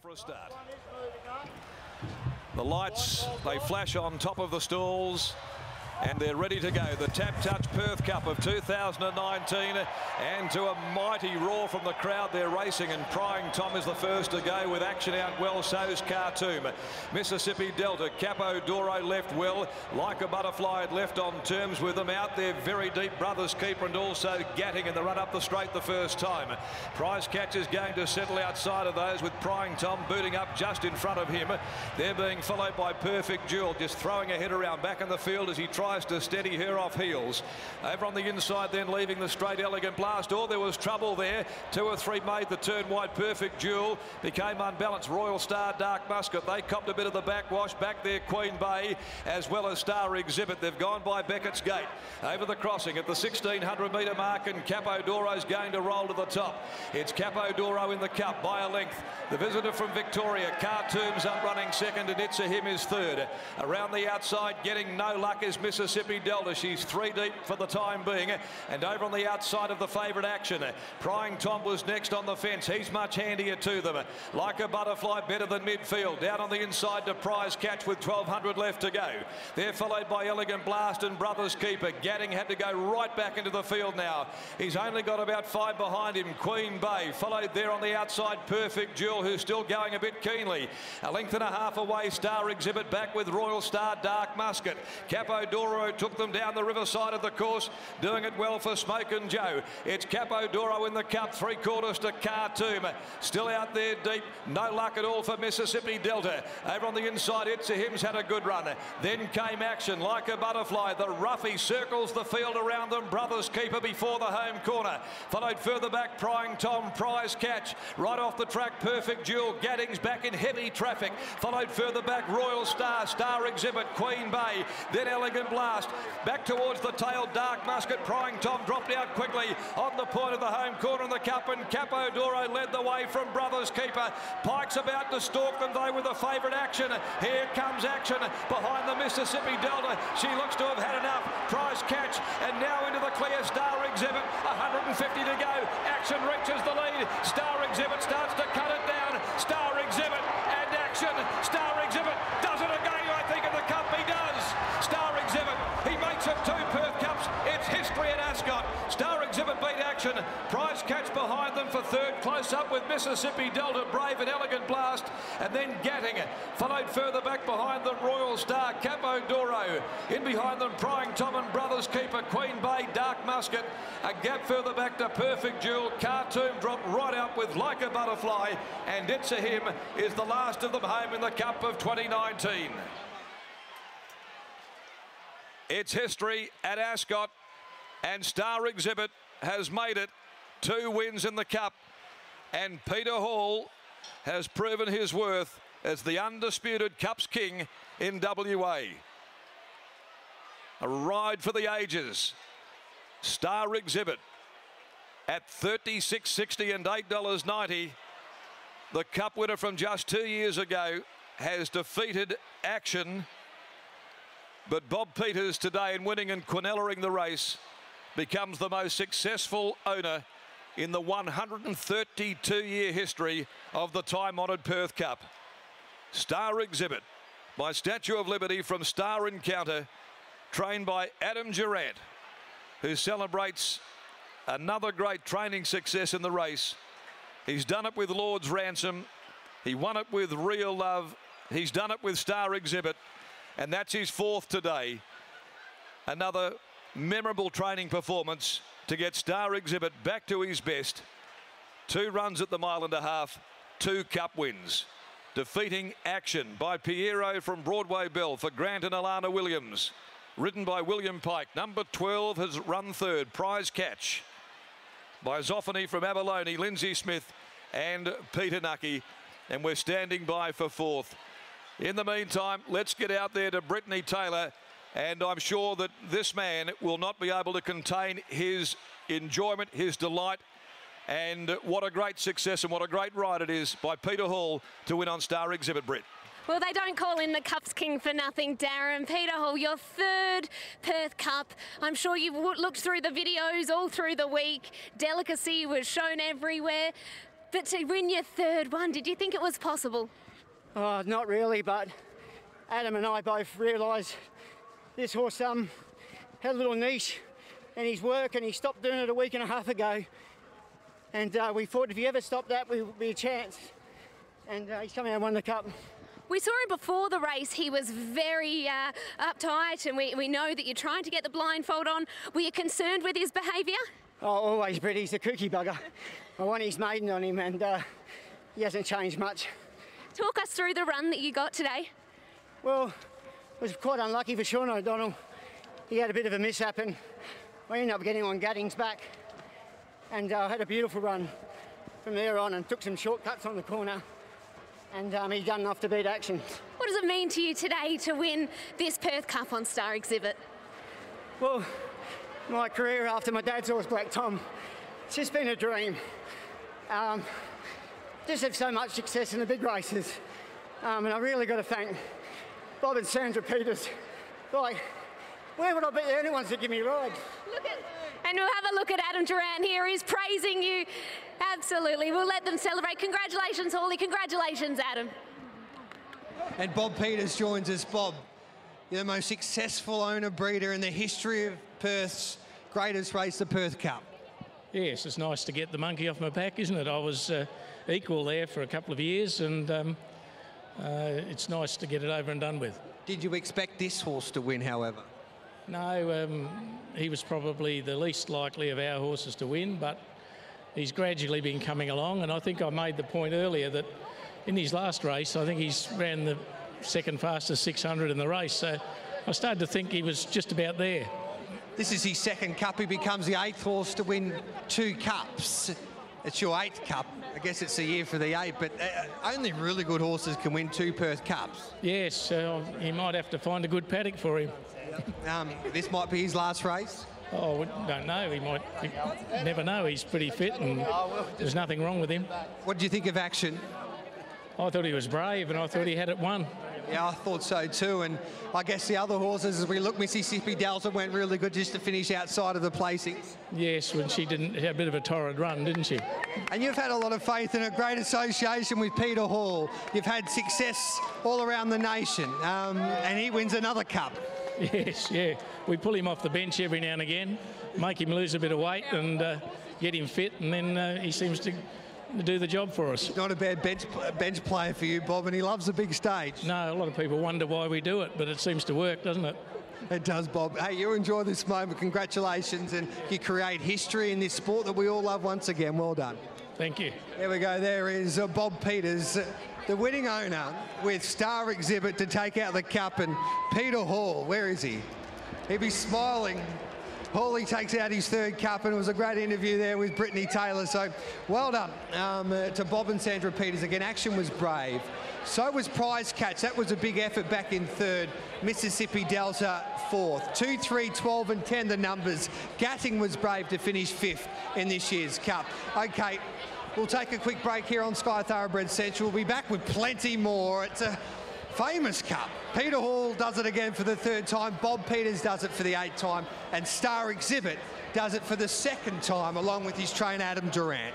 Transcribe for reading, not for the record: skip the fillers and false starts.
for a start. The lights, they flash on top of the stalls and they're ready to go. The Tap Touch Perth Cup of 2019, and to a mighty roar from the crowd, they're racing, and Prying Tom is the first to go with action out well. So's Khartoum. Mississippi Delta, Capo Doro left well, Like a Butterfly had left on terms with them. Out there very deep, Brothers Keeper and also Gatting in the run up the straight the first time. Prize Catch is going to settle outside of those with Prying Tom booting up just in front of him. They're being followed by Perfect Jewel, just throwing her head around back in the field as he tries to steady her off heels. Over on the inside then, leaving the straight, Elegant Blast. Oh, there was trouble there. 2 or 3 made the turn wide. Perfect Jewel became unbalanced. Royal Star, Dark Musket, they copped a bit of the backwash. Back there, Queen Bay, as well as Star Exhibit. They've gone by Beckett's Gate. Over the crossing at the 1600 metre mark, and Capo Doro's going to roll to the top. It's Capo Doro in the cup by a length. The visitor from Victoria, Khartoum's up running second, and It's a Him is third. Around the outside, getting no luck is Mississippi Delta. She's 3 deep for the time being. And over on the outside of the favourite Action, Prying Tom was next on the fence. He's much handier to them. Like a Butterfly, better than midfield. Down on the inside to Prize Catch with 1200 left to go. They're followed by Elegant Blast and Brothers Keeper. Gatting had to go right back into the field now. He's only got about 5 behind him. Queen Bay followed there on the outside. Perfect Jewel, who's still going a bit keenly. A length and a half away, Star Exhibit back with Royal Star, Dark Musket. Capo Doro took them down the riverside of the course, doing it well for Smoke and Joe. It's Capo Doro in the cup, 3/4 to Khartoum. Still out there deep, no luck at all for Mississippi Delta. Over on the inside, It's a Him's had a good run. Then came Action, Like a Butterfly. The roughie circles the field around them. Brothers Keeper before the home corner. Followed further back, Prying Tom, Prize Catch. Right off the track, Perfect Jewel. Gatting's back in heavy traffic. Followed further back, Royal Star, Star Exhibit, Queen Bay. Then Elegant Blast. Back towards the tail, Dark Musket. Prying Tom dropped out quickly on the point of the home corner in the cup, and Capo Doro led the way from Brothers Keeper. Pike's about to stalk them though with the favourite Action. Here comes Action behind the Mississippi Delta. She looks to have had enough. Prize Catch, and now into the clear, Star Exhibit. 150 to go. Action reaches the lead. Star Exhibit starts to cut it down. Star Exhibit and Action. Star Exhibit does it again, I think, in the cup. He does. Star Exhibit, he makes it 2 Perth Cups. It's history at Ascot. Star Exhibit beat Action. Prize Catch behind them for third. Close up with Mississippi Delta, Brave and Elegant Blast. And then Gatting. Followed further back behind them, Royal Star, Capo Doro. In behind them, Prying Tom and Brothers Keeper, Queen Bay, Dark Musket. A gap further back to Perfect Jewel. Khartoum dropped right up with Like a Butterfly. And It's a Him is the last of them home in the Cup of 2019. It's history at Ascot, and Star Exhibit has made it 2 wins in the Cup, and Peter Hall has proven his worth as the undisputed Cups King in WA. A ride for the ages. Star Exhibit at $36.60 and $8.90. The Cup winner from just 2 years ago has defeated Action. But Bob Peters today, in winning and Quinellering the race, becomes the most successful owner in the 132-year history of the time-honoured Perth Cup. Star Exhibit by Statue of Liberty from Star Encounter, trained by Adam Durant, who celebrates another great training success in the race. He's done it with Lord's Ransom. He won it with Real Love. He's done it with Star Exhibit. And that's his 4th today. Another memorable training performance to get Star Exhibit back to his best. 2 runs at the 1.5 miles, 2 Cup wins. Defeating Action by Piero from Broadway Bell for Grant and Alana Williams. Ridden by William Pike. Number 12 has run 3rd. Prize Catch by Zoffany from Abalone, Lindsay Smith and Peter Nucky. And we're standing by for 4th. In the meantime, let's get out there to Brittany Taylor, and I'm sure that this man will not be able to contain his enjoyment, his delight, and what a great success and what a great ride it is by Peter Hall to win on Star Exhibit, Britt. Well, they don't call him the Cups King for nothing, Darren. Peter Hall, your 3rd Perth Cup. I'm sure you've looked through the videos all through the week. Delicacy was shown everywhere. But to win your third one, did you think it was possible? Oh, not really, but Adam and I both realised this horse had a little niche in his work, and he stopped doing it a week and a half ago. And we thought if he ever stopped that, we would be a chance. And he's come out and won the Cup. We saw him before the race. He was very uptight, and we know that you're trying to get the blindfold on. Were you concerned with his behaviour? Oh, always, but he's a kooky bugger. I won his maiden on him, and he hasn't changed much. Talk us through the run that you got today. Well, it was quite unlucky for Sean O'Donnell. He had a bit of a mishap, and I ended up getting on Gadding's back. And I had a beautiful run from there on and took some shortcuts on the corner. And he done enough to beat Action. What does it mean to you today to win this Perth Cup on Star Exhibit? Well, my career after my dad's horse, Black Tom, it's just been a dream. Just have so much success in the big races. And I really got to thank Bob and Sandra Peters. Like, where would I be the only ones that give me rides? And we'll have a look at Adam Durant here. He's praising you. Absolutely. We'll let them celebrate. Congratulations, Hawley. Congratulations, Adam. And Bob Peters joins us. Bob, you're the most successful owner-breeder in the history of Perth's greatest race, the Perth Cup. Yes, it's nice to get the monkey off my back, isn't it? I was equal there for a couple of years, and it's nice to get it over and done with. Did you expect this horse to win, however? No, he was probably the least likely of our horses to win, but he's gradually been coming along, and I think I made the point earlier that in his last race, I think he's ran the second fastest 600 in the race, so I started to think he was just about there. This is his second Cup. He becomes the 8th horse to win 2 Cups. It's your 8th Cup. I guess it's a year for the 8, but only really good horses can win 2 Perth Cups. Yes, he might have to find a good paddock for him. This might be his last race. Oh, we don't know. He might. Never know. He's pretty fit, and there's nothing wrong with him. What do you think of Action? I thought he was brave, and I thought he had it won. Yeah, I thought so too, and I guess the other horses, as we look, Mississippi Delta went really good just to finish outside of the placings. Yes, when she didn't have a bit of a torrid run, didn't she? And you've had a lot of faith in a great association with Peter Hall. You've had success all around the nation, and he wins another Cup. Yes, yeah. We pull him off the bench every now and again, make him lose a bit of weight and get him fit, and then he seems to do the job for us. Not a bad bench player for you, Bob, and he loves the big stage. No, a lot of people wonder why we do it, but it seems to work, doesn't it? It does, Bob. Hey, you enjoy this moment. Congratulations, and you create history in this sport that we all love once again. Well done. Thank you. There we go. There is Bob Peters, the winning owner with Star Exhibit to take out the Cup, and Peter Hall, where is he? He'd be smiling. Hawley takes out his 3rd Cup, and it was a great interview there with Brittany Taylor. So well done to Bob and Sandra Peters. Again, Action was brave. So was Prize Catch. That was a big effort back in 3rd. Mississippi Delta 4th. 2, 3, 12 and 10 the numbers. Gatting was brave to finish 5th in this year's Cup. Okay, we'll take a quick break here on Sky Thoroughbred Central. We'll be back with plenty more. It's a famous Cup. Peter Hall does it again for the 3rd time. Bob Peters does it for the 8th time. And Star Exhibit does it for the 2nd time, along with his trainer, Adam Durant.